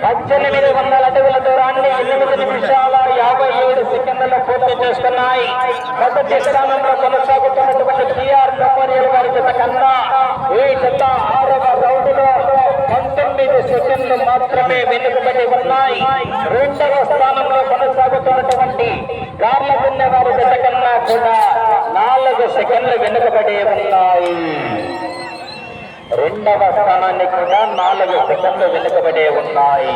1800 అడుగుల దూరాన్ని 8 నిమిషాల 57 సెకండ్లలో పూర్తి చేసుకున్నాయి. మొదటి స్థానంలో కొనసాగుతున్నటువంటి టిఆర్ మెమోరియల్ వారి జత కన్నా ఈ జత 6వ రౌండ్లో 19 సెకండ్లు మాత్రమే వెనుకబడి ఉన్నాయి. రెండవ స్థానంలో కొనసాగుతున్నటువంటి గార్లగున్న వారి జత కన్నా కూడా 4 సెకండ్లు వెనుకబడి ఉన్నాయి. రెండవ స్థానాన్ని కూడా 4 సెకండ్లు వెనుకబడే ఉన్నాయి.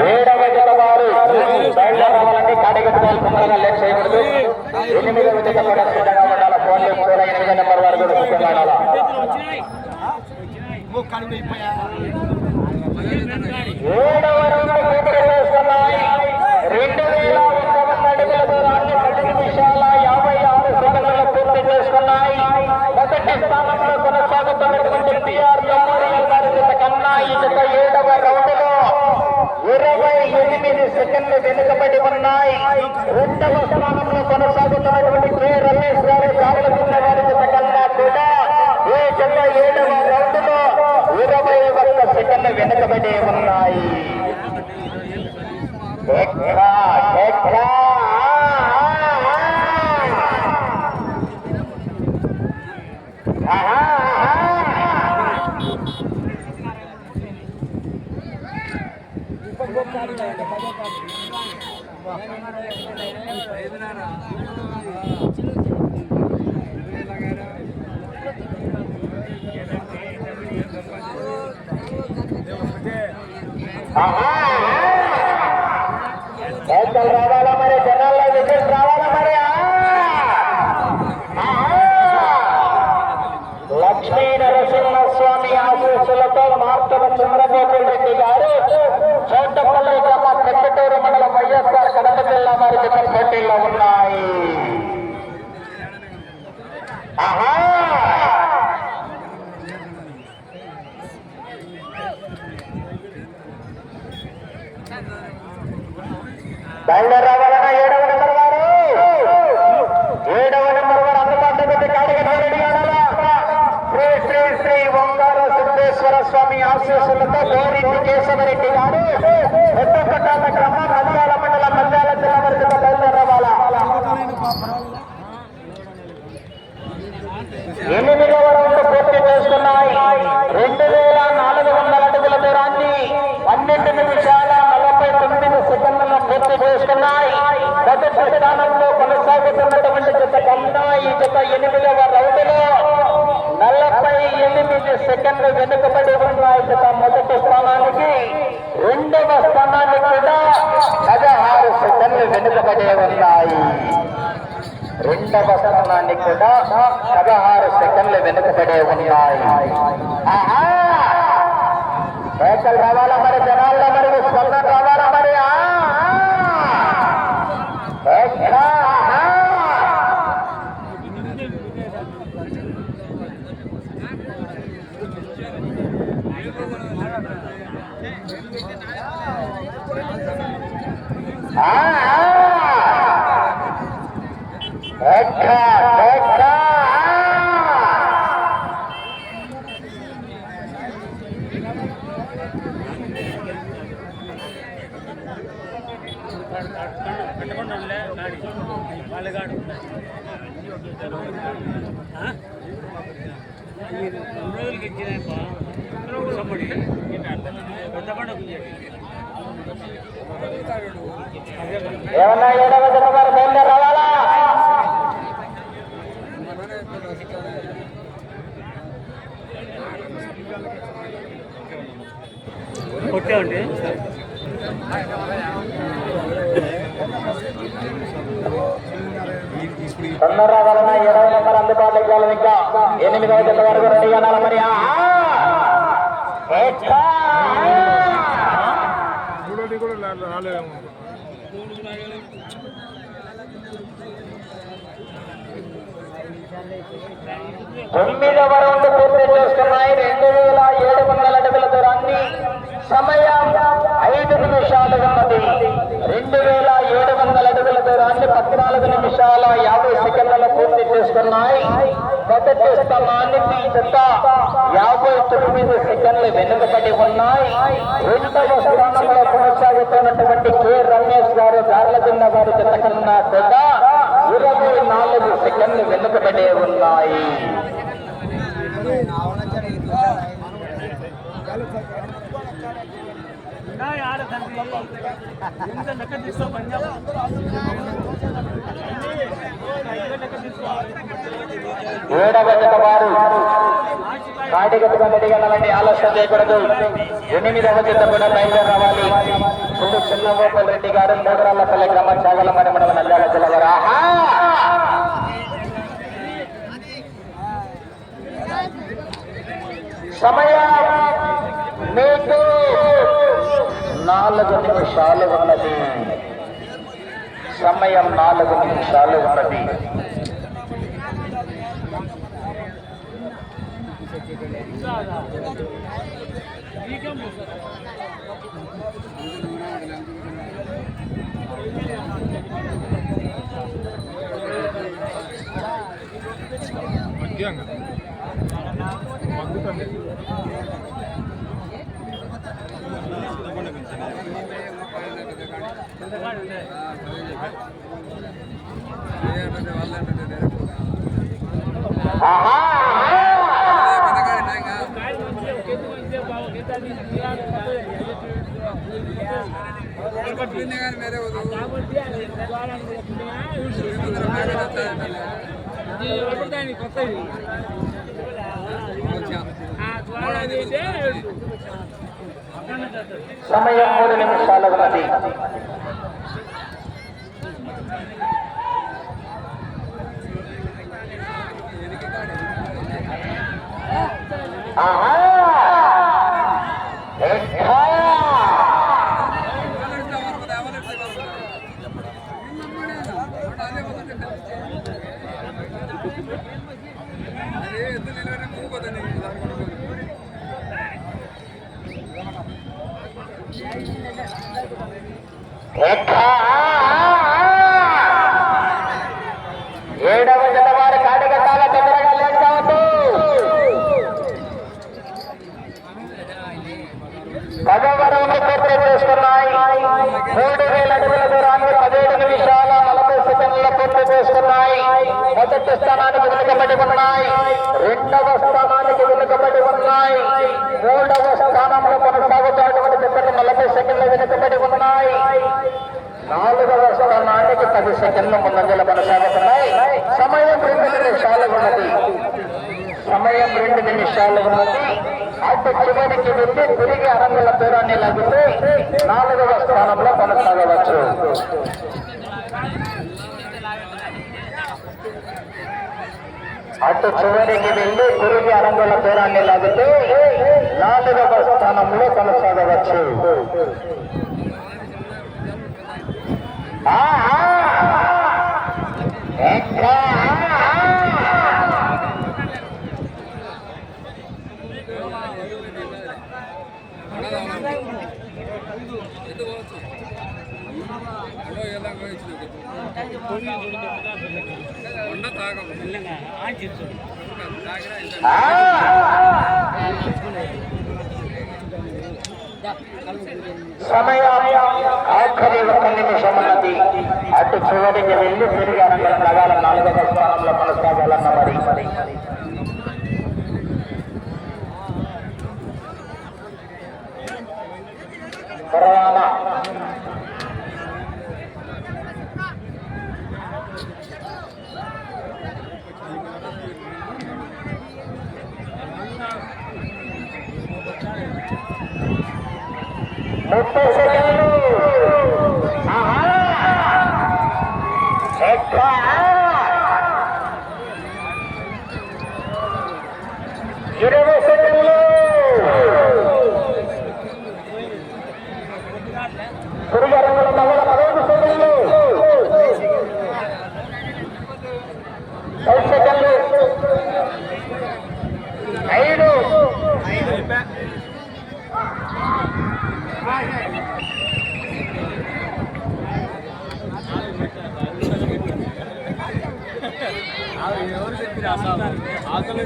ఏడవ జత వారు బయలుదేరాలని కాడిగట్టుకోవాలి. తొందరగా లేట్ చేయకూడదు. 8వ జత కూడా సిద్ధంగా ఉండాలి. ఫోన్ కూడా 8 నెంబర్ వరకు కూడా సిద్ధంగా ఉండాలి. ఏడవ రౌండ్ పూర్తి చేస్తున్నాయి. 2051 అడుగుల దూరాన్ని 10 నిమిషాల 56 సెకండ్లలో పూర్తి చేసుకున్నాయి. మొదటి స్థానంలో కొనసాగుతున్నటువంటి టిఆర్ మెమోరియల్ వారి జత కన్నా ఈ జత 7వ రౌండ్లో 28 సెకండ్లు వెనుకబడి ఉన్నాయి. రెండవ స్థానంలో కొనసాగుతున్నటువంటి కె రమేష్ గారి గార్లగున్న వారి జత కన్నా కూడా ఈ జత 7వ రౌండ్లో 21 సెకండ్లు వెనుకబడి ఉన్నాయి. రావాలా మరి, జనాల్లో వికెట్ రావాలా మరి. లక్ష్మీ నరసింహస్వామి ఆశీస్సులతో మార్తల చంద్రగోపాల్ రెడ్డి గారు చోటపల్లి గ్రామ పెద్దటూరు మండలం వైఎస్ఆర్ కడప జిల్లా వారి జత పోటీల్లో ఉన్నాయి. బయలుదేరావాలన్నా 7వ నెంబర్ వారు, 7వ నెంబర్ వారు అందుబాటులో పెట్టి కాడిగట్టు రెడీ ఆడాలా. శ్రీ శ్రీ శ్రీ ఓంకార సిద్ధేశ్వర స్వామి ఆశీస్సులతో గోరింటి కేశవరెడ్డి గారు పెద్దపట్టాల గ్రామం నంద్యాల మండలం నంద్యాల జిల్లా వారి జత బయలుదేరావాలా. 8వ రౌండ్ పూర్తి చేసుకున్నాయి. 2400 అడుగుల దూరాన్ని 12 నిమిషాల 49 సెకండ్లలో పూర్తి చేసుకున్నాయి. మొదటి స్థానంలో కొనసాగుతున్నటువంటి జత కన్నా ఈ జత 8వ రౌండ్లో 48 సెకండ్లు వెనుకబడి ఉన్నాయి. జత మొదటి స్థానానికి, రెండవ స్థానానికి కూడా 16 సెకండ్లు వెనుకబడి ఉన్నాయి. రెండవ స్థానానికి కూడా 16 సెకండ్లు వెనుకబడి ఉన్నాయి. పేకలు రావాలా మరి, జనాల్లో మరి స్పందన రావాలా మరి. ఏమన్నా ఏడవ జనవారు బయలుదేరి రావాలా? ఓకే అండి. తొందరగా వలన 20 నెంబర్ అందుబాటులోకి రావాలి. ఇంకా 8వ జత వరకు రెడీ అనాలి. మరి తొమ్మిదవ రౌండ్ పూర్తి చేస్తున్నాయి. 2700 అడుగుల దూరాన్ని సమయం 5 నిమిషాలు ఉన్నది. 2700 అడుగుల దూరాన్ని 14 నిమిషాల 50 సెకండ్లలో పూర్తి చేస్తున్నాయి. మొదటి స్థానానికి జత 59 సెకండ్లు వెనుకబడి ఉన్నాయి. రెండవ స్థానంలో కొనసాగుతున్నటువంటి కె రమేష్ గారు గార్లదిన్న వారి జత కన్నా కూడా 24 సెకండ్లు వెనుకబడి ఉన్నాయి. ఏడవ జత వారు కాటిగట్టుగా రెడీగానండి. ఆలస్యం చేయకూడదు. 8వ జత కూడా బయలుదేరి రావాలి. ఇప్పుడు చిన్నగోపాల్ రెడ్డి గారు మూడరాళ్లపల్లి గ్రామ చాగలమని మనం నంద్యాల జిల్లా వారు. సమయం మీకు 4 నిమిషాలు ఉన్నది. సమయం 4 నిమిషాలు ఉన్నది. సమయం 3 నిమిషాలు ఉన్నది. ఏడవ జత వారు కాటిగట్టాల తొందరగా లేట్ కావద్దు. 10వ రౌండ్ పూర్తి చేసుకున్నాయి. 3000 అడుగుల దూరాన్ని 17 నిమిషాల 40 సెకండ్లలో పూర్తి చేసుకున్నాయి. మొదటి స్థానానికి వెనుకబడి ఉన్నాయి. రెండవ స్థానానికి వెనుకబడి ఉన్నాయి. మూడవ స్థానంలో కొనసాగుతున్నటువంటి జతలు 40 సెకండ్లు వెనుకబడి ఉన్నాయి. 4వ స్థానానికి 10 సెకండ్లు ముందంజల కొనసాగుతున్నాయి. సమయం 2 నిమిషాలు ఉన్నది. సమయం 2 నిమిషాలు ఉన్నది. అటు చివరికి వెళ్ళి తిరిగి 600 దూరాన్ని లాగితే 4వ స్థానంలో కొనసాగవచ్చు. అటు చివరికి వెళ్ళి తిరిగి 600 దూరాన్ని లాగితే 4వ స్థానంలో కొనసాగవచ్చు. సమయం ఆఖరి 1 నిమిషం ఉన్నది. అటు చివరికి వెళ్ళి తిరిగి అనంతర నగాల 4వ స్థానంలో కొనసాగాలన్న మరి కరోనా ముప్పై సెకండ్లు. ఎక్కువ 20 సెకండ్లు. పురుగరంగుల నగర 15 సెకండ్లు. 10 సెకండ్లు. 5 ఎవరు చెప్పిన ఆకలి